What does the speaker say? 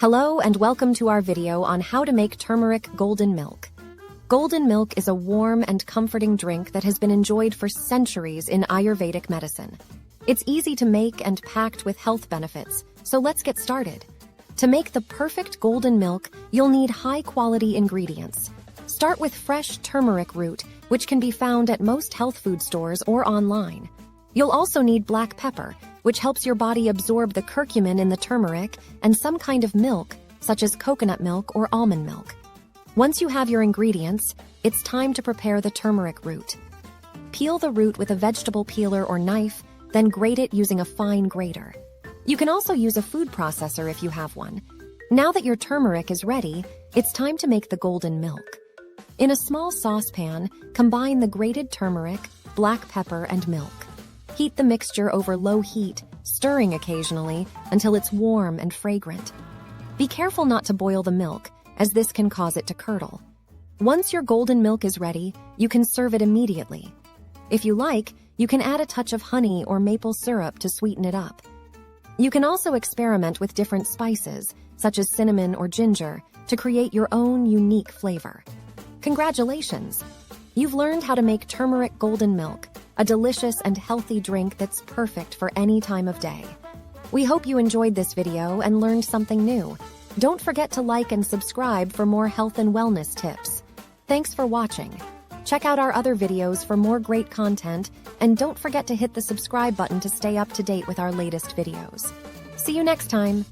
Hello and welcome to our video on how to make turmeric golden milk. Golden milk is a warm and comforting drink that has been enjoyed for centuries in Ayurvedic medicine. It's easy to make and packed with health benefits, so let's get started. To make the perfect golden milk, you'll need high-quality ingredients. Start with fresh turmeric root, which can be found at most health food stores or online. You'll also need black pepper, which helps your body absorb the curcumin in the turmeric, and some kind of milk, such as coconut milk or almond milk. Once you have your ingredients, it's time to prepare the turmeric root. Peel the root with a vegetable peeler or knife, then grate it using a fine grater. You can also use a food processor if you have one. Now that your turmeric is ready, it's time to make the golden milk. In a small saucepan, combine the grated turmeric, black pepper, and milk. Heat the mixture over low heat, stirring occasionally until it's warm and fragrant. Be careful not to boil the milk, as this can cause it to curdle. Once your golden milk is ready, you can serve it immediately. If you like, you can add a touch of honey or maple syrup to sweeten it up. You can also experiment with different spices, such as cinnamon or ginger, to create your own unique flavor. Congratulations! You've learned how to make turmeric golden milk, a delicious and healthy drink that's perfect for any time of day. We hope you enjoyed this video and learned something new. Don't forget to like and subscribe for more health and wellness tips. Thanks for watching. Check out our other videos for more great content, and don't forget to hit the subscribe button to stay up to date with our latest videos. See you next time!